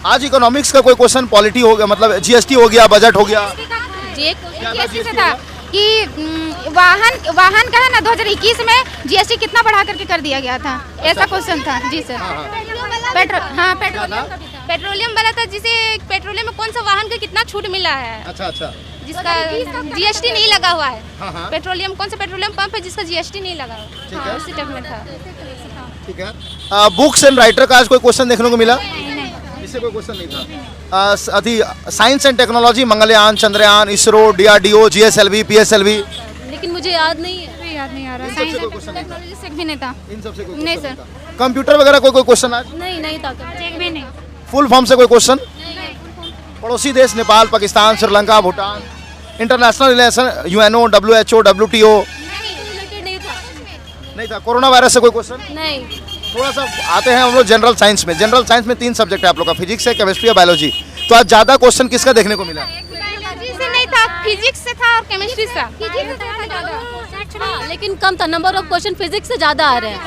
आज इकोनॉमिक्स का कोई क्वेश्चन, पॉलिटी हो गया, मतलब जीएसटी हो गया, बजट हो गया। जीएसटी से था कि वाहन का है ना 2021 में जीएसटी कितना बढ़ा करके कर दिया गया था, ऐसा क्वेश्चन था। जी सर। पेट्रोलियम वाला था, जिसे पेट्रोलियम में कौन सा वाहन का कितना छूट मिला है। अच्छा। जिसका जीएसटी नहीं लगा हुआ है। हाँ। पेट्रोलियम, कौन सा पेट्रोलियम पंप है जिसका जीएसटी नहीं लगा हुआ। है। उसी टाइप में था। ठीक है। बुक्स एंड राइटर का आज कोई क्वेश्चन देखने को मिला? इससे कोई क्वेश्चन नहीं था। अभी science and technology, Mangalyaan, Chandrayaan, ISRO, DRDO, GSLV, PSLV, लेकिन मुझे याद नहीं है। याद नहीं आ रहा। साइंस टेक्नोलॉजी से भी नहीं था। इन सबसे कोई नहीं क्वेश्चन सर। नहीं था। कंप्यूटर वगैरह कोई क्वेश्चन आज? नहीं था। एक भी नहीं। फुल फॉर्म से कोई क्वेश्चन? पड़ोसी देश Nepal, Pakistan, Sri Lanka, Bhutan, international relation, UNO, WHO, WTO, नहीं था। कोरोना वायरस से कोई क्वेश्चन? नहीं। थोड़ा सा आते हैं हम लोग जनरल साइंस में। जनरल साइंस में 3 सब्जेक्ट है आप लोग का, फिजिक्स है, केमिस्ट्री या बायोलॉजी। तो आज ज्यादा क्वेश्चन किसका देखने को मिला? बायोलॉजी से नहीं था, फिजिक्स से था और केमिस्ट्री से। लेकिन कम था, नंबर ऑफ क्वेश्चन फिजिक्स से ज्यादा आ रहे हैं।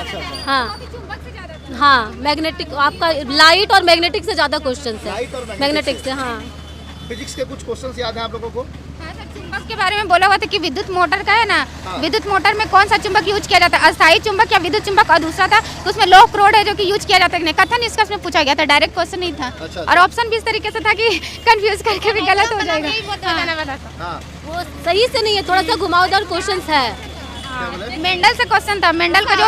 हाँ, मैग्नेटिक, आपका लाइट और मैग्नेटिक से ज्यादा क्वेश्चन है। मैग्नेटिक से, हाँ। फिजिक्स के कुछ क्वेश्चंस याद हैं आप लोगों को? चुंबक के बारे में बोला हुआ था कि विद्युत मोटर का है ना, विद्युत मोटर में कौन सा चुंबक यूज किया जाता है, अस्थायी चुंबक या विद्युत चुंबक, और दूसरा था तो उसमें लो क्रोड है जो कि यूज किया जाता है। कथन इसका उसमें पूछा गया था, डायरेक्ट क्वेश्चन नहीं था। अच्छा। और ऑप्शन भी इस तरीके से था कि कंफ्यूज करके भी गलत हो जाएगा। वो सही से नहीं है, थोड़ा सा घुमावदार क्वेश्चन है। मेंडल से क्वेश्चन था। मेंडल का जो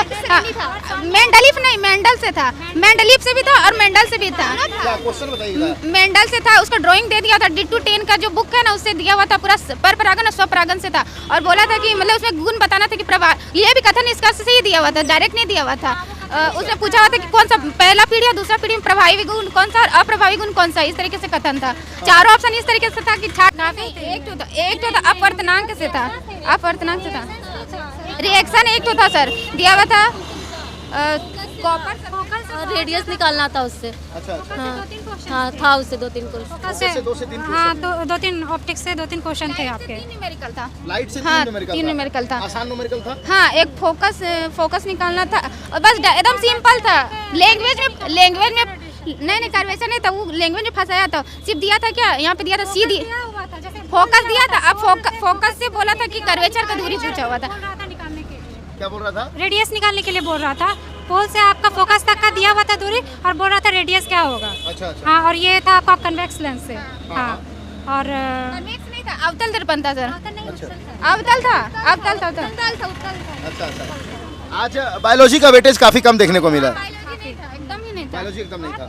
मेंडलीफ नहीं, मेंडल से था। मेंडलीफ से भी था और मेंडल से भी था। क्वेश्चन बताइए। मेंडल से था, उसका ड्राइंग दे दिया था। D210 का जो बुक है ना, उससे दिया हुआ था, पूरा पर परागन और स्वपरागन से था। और बोला था कि मतलब उसमें गुण बताना था कि प्रभा, ये भी कथन इसका से ही दिया हुआ था, डायरेक्ट नहीं दिया हुआ था। उसने पूछा हुआ था कि कौन सा पहला पीढ़ी या दूसरा पीढ़ी में प्रभावी गुण कौन सा और अप्रभावी गुण कौन सा, इस तरीके से कथन था। चारों ऑप्शन इस तरीके से था कि एक तो अपवर्तनांक से था, अपवर्तनांक से था। रिएक्शन एक तो था सर, दिया हुआ था कॉपर और रेडियस निकालना था उससे। अच्छा। हाँ, था उससे 2-3 क्वेश्चन। 2 से 3 हाँ, 2-3 ऑप्टिक्स से 2-3 क्वेश्चन थे आपके। 3 न्यूमेरिकल था। लाइट से 3 हाँ, न्यूमेरिकल 3 न्यूमेरिकल था। आसान न्यूमेरिकल था। हाँ, एक फोकस निकालना था और बस एकदम सिंपल था। लैंग्वेज में नहीं कर्वेचर नहीं था, वो लैंग्वेज में फंसाया था। सिर्फ दिया था क्या, यहाँ पे दिया था सी, फोकस दिया था। अब फोकस से बोला था कि कर्वेचर का दूरी पूछा हुआ था। क्या बोल रहा था? रेडियस निकालने के लिए बोल रहा था। पोल से आपका फोकस तक का दिया हुआ था दूरी और बोल रहा था रेडियस क्या होगा। अच्छा। हाँ, और ये था आपका कन्वेक्स लेंस से। हाँ, और नहीं था, अवतल दर्पण था सर। अच्छा। अवतल था। अच्छा। आज बायोलॉजी का वेटेज काफी कम देखने को मिला। एकदम ही नहीं था। बायोलॉजी एकदम नहीं था।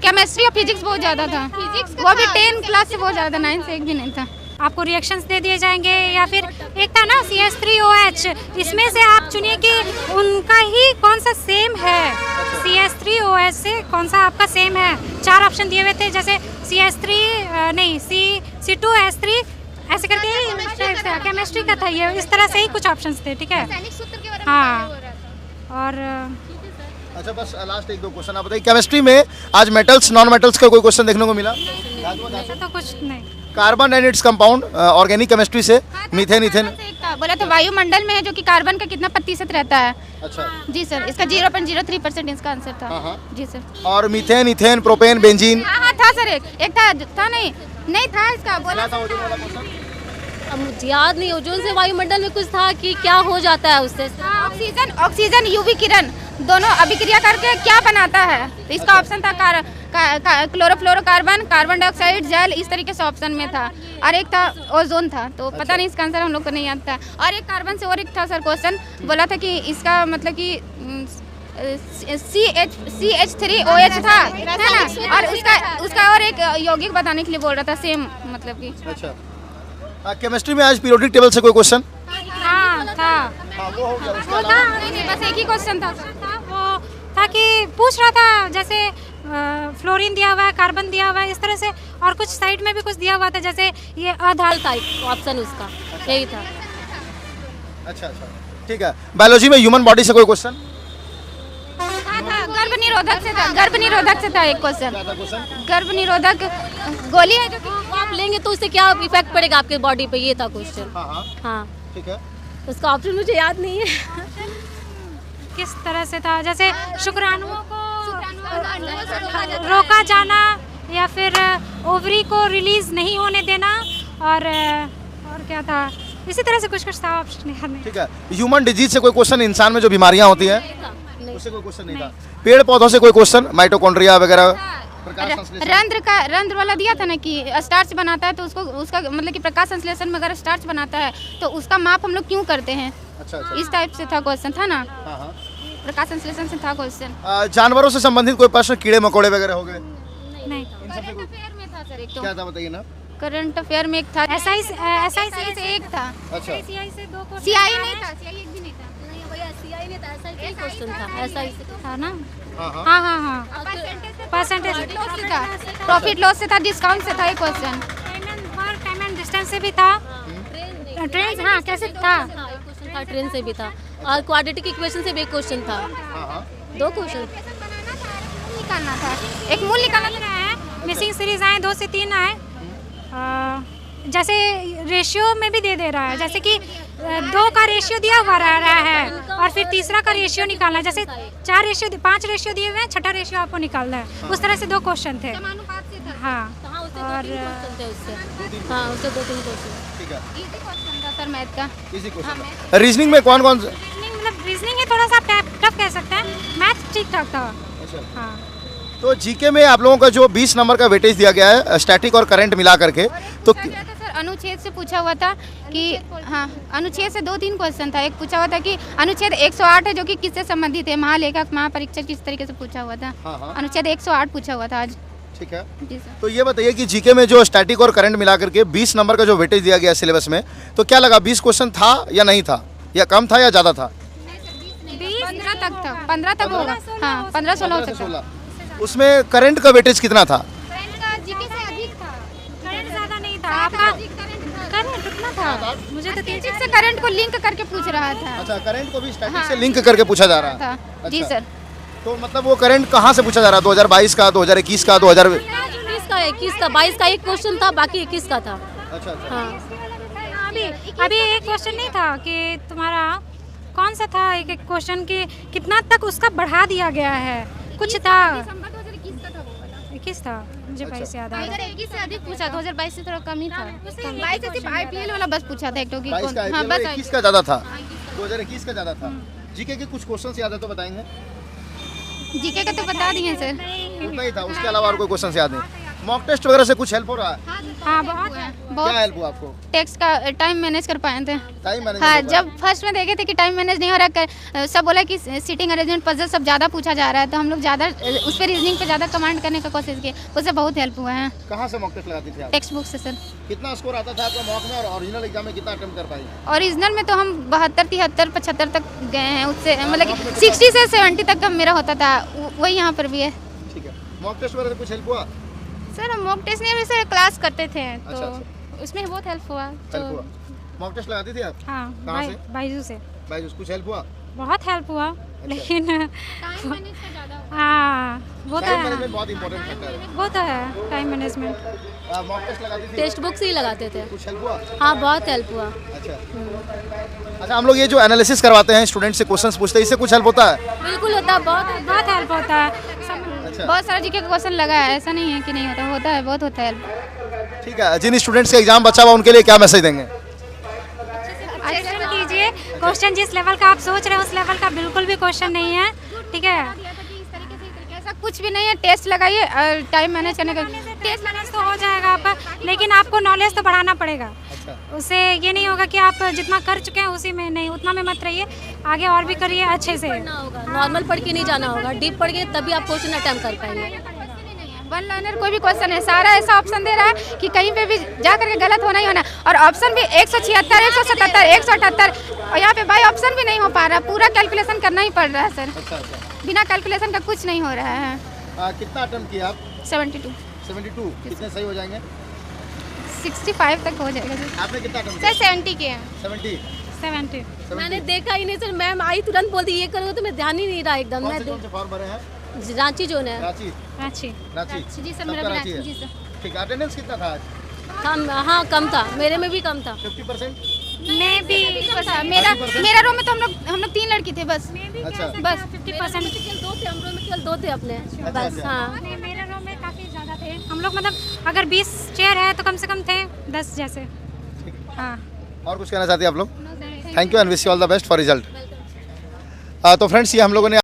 केमिस्ट्री और फिजिक्स बहुत ज्यादा था। वो भी 10 क्लास से बहुत ज्यादा, 9 से एक भी नहीं था। आपको रिएक्शंस दे दिए जाएंगे या फिर एक था ना CH3OH, इसमें से आप चुनिए कि उनका ही कौन सा सेम है। CH3OH से कौन सा आपका सेम है। 4 ऑप्शन दिए हुए थे, जैसे C2H3 ऐसे करके केमिस्ट्री का था ये। इस तरह से ही कुछ ऑप्शंस थे। ठीक है। हाँ, और अच्छा, बस लास्ट 1-2 क्वेश्चन आप बताइए। केमिस्ट्री में आज मेटल्स नॉन मेटल्स का कोई क्वेश्चन देखने को मिला? ऐसा तो कुछ नहीं। Carbon and its compound, organic chemistry से मीथेन, इथेन। बोला तो वायुमंडल में है जो कि कार्बन का कितना प्रतिशत रहता है। अच्छा। जी सर, इसका 0.03% इसका आंसर था। हाँ। जी सर। और मीथेन, इथेन, प्रोपेन, बेंजीन। हाँ था सर, एक था नहीं था इसका। बोला था ओजोन वाला क्वेश्चन। अब मुझे याद नहीं, ओजोन से वायुमंडल में कुछ था कि क्या हो जाता है उससे। ऑक्सीजन यूवी किरण दोनों अभिक्रिया करके क्या बनाता है, तो इसका ऑप्शन था क्लोरोफ्लोरोकार्बन, कार्बन डाइऑक्साइड, जल, इस तरीके से ऑप्शन में था। और एक था ओजोन था, तो पता नहीं इसका आंसर हम लोग को नहीं आता। और एक कार्बन से और एक था सर क्वेश्चन, बोला था कि इसका मतलब कि CH3OH था, है ना। और उसका और एक यौगिक बताने के लिए बोल रहा था, सेम मतलब कि। अच्छा। केमिस्ट्री में आज पीरियोडिक टेबल से कोई क्वेश्चन? हाँ था। वो हो गया। उसके वो अलावा था, बस एक ही क्वेश्चन था। वो था कि पूछ रहा था, जैसे फ्लोरीन दिया हुआ है, कार्बन दिया हुआ है, इस तरह से। और कुछ साइड में भी कुछ दिया हुआ था, जैसे ये अधाल टाइप ऑप्शन उसका यही था। अच्छा। ठीक है। बायोलॉजी में ह्यूमन बॉडी से कोई क्वेश्चन? गर्भ निरोधक से था एक क्वेश्चन। गर्भ निरोधक गोली है जो कि आप लेंगे तो उससे क्या इफेक्ट पड़ेगा आपके बॉडी पे, ये था क्वेश्चन। हाँ। ठीक है। उसका ऑप्शन मुझे याद नहीं है। किस तरह से था, जैसे शुक्राणुओं को रोका जाना या फिर ओवरी को रिलीज नहीं होने देना, और क्या था, इसी तरह से कुछ कुछ था ऑप्शन याद नहीं। ठीक है, ह्यूमन डिजीज से कोई क्वेश्चन, इंसान में जो बीमारियां होती हैं उससे कोई क्वेश्चन नहीं था। पेड़ पौधों से कोई क्वेश्चन, माइटोकॉन्ड्रिया वगैरह, प्रकाश संश्लेषण। रंध्र वाला दिया था ना कि स्टार्च बनाता है तो उसका मतलब कि प्रकाश संश्लेषण में अगर स्टार्च बनाता है तो उसका माप हम लोग क्यों करते हैं। अच्छा, इस टाइप से था क्वेश्चन, था ना। हाँ। प्रकाश संश्लेषण से था क्वेश्चन। जानवरों से संबंधित कोई प्रश्न, कीड़े मकोड़े वगैरह हो गए? नहीं। करंट अफेयर में था सर एक तो। क्या था बताइए ना। करंट अफेयर में एक था, SI से एक था, अच्छा, CI से 2 क्वेश्चन, सीआई नहीं था, सीआई एक भी नहीं था। नहीं भैया सीआई नहीं था, ऐसा ही क्वेश्चन था, ऐसा ही था ना। हाँ। हाँ। परसेंटेज प्रॉफिट लॉस से था, डिस्काउंट से था एक क्वेश्चन। टाइम एंड डिस्टेंस से भी था, ट्रेन, हाँ कैसे था, एक क्वेश्चन था, ट्रेन से भी था, और क्वाड्रेटिक इक्वेशन से भी एक क्वेश्चन था। 2 क्वेश्चन निकालना था, एक मूल निकालना है। मिसिंग सीरीज आए 2 से 3 आए, जैसे रेशियो में भी दे रहा है, जैसे कि 2 का रेशियो दिया हुआ रहा है और फिर तीसरा का रेशियो निकालना है, जैसे 5 रेशियो दिए हुए हैं, छठा रेशियो आपको निकालना है। उस तरह से 2 क्वेश्चन थे। हाँ, और उससे 2-3 क्वेश्चन। ठीक है, इजी क्वेश्चन था सर, मैथ का। Easy question. रीजनिंग में कौन कौन से? मतलब रीजनिंग ही थोड़ा सा टफ कह सकते हैं, मैथ ठीक ठाक था। हाँ, तो जीके में आप लोगों का जो 20 नंबर का वेटेज दिया गया है स्टैटिक और करंट मिला करके, तो सर अनुच्छेद से पूछा हुआ था कि, हाँ अनुच्छेद से 2-3 क्वेश्चन था। एक पूछा हुआ था कि अनुच्छेद 108 है जो कि किससे संबंधित है, महालेखक महापरीक्षक, किस तरीके से पूछा हुआ था। हाँ। अनुच्छेद 108 पूछा हुआ था आज। ठीक है, जी सर। तो ये बताइए कि जीके में जो स्टैटिक और करंट मिला करके 20 नंबर का जो वेटेज दिया गया सिलेबस में, तो क्या लगा 20 क्वेश्चन था या नहीं था, या कम था या ज़्यादा था? 15 तक था, 15 तक होगा। हाँ 15-16 हो सकता है। उसमें करंट का वेटेज कितना था? जीके से अधिक था, करंट ज़्यादा नहीं था आपका, करंट कितना था, मुझे तो स्टैटिक से करंट को लिंक करके पूछ रहा था। अच्छा, करंट को भी स्टैटिक से लिंक करके पूछा जा रहा था। है। जी अच्छा। सर। तो मतलब वो करंट कहाँ से पूछा जा रहा है? 2022 का, 2021 का, 2000? 20 का, 21 का, 22 का एक क्वेश्चन था, बाकी 21 का था। अच्छा। हाँ, अभी एक क्वेश्चन नहीं था कि तुम्हारा कौन सा था, एक क्वेश्चन कि कितना तक उसका बढ़ा दिया गया है, कुछ था। 21 था, मुझे 22 याद आ रहा है। 21 से अधिक पूछा, 2022 से थोड़ा कम ही था। 22 से सिर्फ IPL वाला बस पूछा था एक तो कि 22 का हाँ IPL, बस 21 का ज़्यादा था, 2021 का ज़्यादा था। जीके के कुछ क्वेश्चन याद है तो बताएंगे? जीके का तो बता दिए सर। उतना ही था, उसके अलावा और कोई क्वेश्चन याद नहीं। मॉक टेस्ट वगैरह से कुछ हेल्प हो रहा है? हाँ बहुत क्या हेल्प हुआ आपको? टेक्स्ट का टाइम मैनेज कर पाए थे। Time manage? हाँ, जब फर्स्ट में देखे थे कि टाइम मैनेज नहीं हो रहा, सब बोला कि सीटिंग अरेंजमेंट पजल सब ज़्यादा पूछा जा रहा है, तो हम लोग ज़्यादा उस पर रीजनिंग पे ज़्यादा कमांड करने का कोशिश किए, उससे बहुत हेल्प हुआ है। कहाँ से मॉक टेस्ट लगाती थी आप? टेक्स्ट बुक से सर। कितना स्कोर आता था आपका मॉक में, और ओरिजिनल एग्जाम में कितना अटेम्प्ट कर पाई? ओरिजिनल में तो हम 72, 73, 75 तक गए हैं, उससे मतलब कि 60 से 70 तक का मेरा होता था, वही यहाँ पर भी है। ठीक है, मॉक टेस्ट वगैरह से कुछ हेल्प हुआ? सर हम मॉक टेस्ट नहीं, वैसे क्लास करते थे तो अच्छा। उसमें बहुत हेल्प हुआ। हेल्प हुआ? मॉक टेस्ट लगाती थी आप? हाँ, कहाँ से? बाइजू से बाइजूस, कुछ हेल्प हुआ? बहुत हेल्प हुआ, लेकिन हाँ वो तो टाइम है, मैनेजमेंट बहुत इंपॉर्टेंट फैक्टर है। वो तो है टाइम मैनेजमेंट। मॉक टेस्ट लगाती थी? टेक्स्ट बुक से ही लगाते थे। कुछ हेल्प हुआ? हाँ बहुत हेल्प हुआ। अच्छा, हम लोग ये जो एनालिसिस करवाते हैं, स्टूडेंट से क्वेश्चंस पूछते हैं, इससे कुछ हेल्प होता है? बिल्कुल होता है, बहुत हेल्प होता है। अच्छा, बहुत सारा जीके का क्वेश्चन लगा है, ऐसा नहीं है कि नहीं होता, होता है, बहुत होता है हेल्प। ठीक है। जिन स्टूडेंट्स का एग्जाम बचा हुआ उनके लिए क्या मैसेज देंगे? अच्छे कीजिए, क्वेश्चन जिस लेवल का आप सोच रहे हैं उस लेवल का बिल्कुल भी क्वेश्चन नहीं है, ठीक है। ऐसा कुछ भी नहीं है, टेस्ट लगाइए और टाइम मैनेज करने का टेस्ट मैनेज तो हो जाएगा आपका, लेकिन आपको नॉलेज तो बढ़ाना पड़ेगा। अच्छा, उससे ये नहीं होगा कि आप जितना कर चुके हैं उसी में नहीं, उतना में मत रहिए, आगे और भी करिए अच्छे से। पढ़ना होगा, नॉर्मल पढ़ के नहीं जाना होगा, डीप पढ़ के तभी आप क्वेश्चन अटेम्प्ट कर पाएंगे। वन लाइनर कोई भी क्वेश्चन है, सारा ऐसा ऑप्शन दे रहा है कि कहीं पे भी जा करके गलत होना ही होना, और ऑप्शन भी 176, 177, 178, और यहाँ पे बाई ऑप्शन भी नहीं हो पा रहा, पूरा कैलकुलेशन करना ही पड़ रहा है सर। अच्छा। बिना कैलकुलेशन का कुछ नहीं हो रहा है। कितना अटेम्प्ट किया आप? 72, 72। कितने सही हो जाएंगे? 65 तक हो जाएगा सर। आपने कितना अटेम्प्ट सर किया? 70 के हैं। 70। 70 मैंने देखा ही नहीं सर, मैम आई तुरंत बोलती ये करोगे तो मैं ध्यान ही नहीं रहा एकदम। कौन मैं से फॉर्म भरे हैं? रांची जोन है। रांची? रांची रांची। जी सर, सबका मेरा भी रांची है? जी सर। ठीक है। अटेंडेंस कितना था आज? कम, हाँ कम था, मेरे में भी कम था। 50%? मैं भी मेरा रो में तो हम लोग 3 लड़की थे बस। अच्छा, बस 50%। केवल 2 थे, हम लोग में केवल 2 थे अपने बस। अच्छा। हाँ मेरे रूम में काफ़ी ज़्यादा थे, हम हम लोग मतलब अगर 20 चेयर है तो कम से कम थे 10 जैसे। हाँ, और कुछ कहना चाहती हैं आप लोग? Thank you and wish you all the best for result. तो फ्रेंड्स, ये हम लोगों ने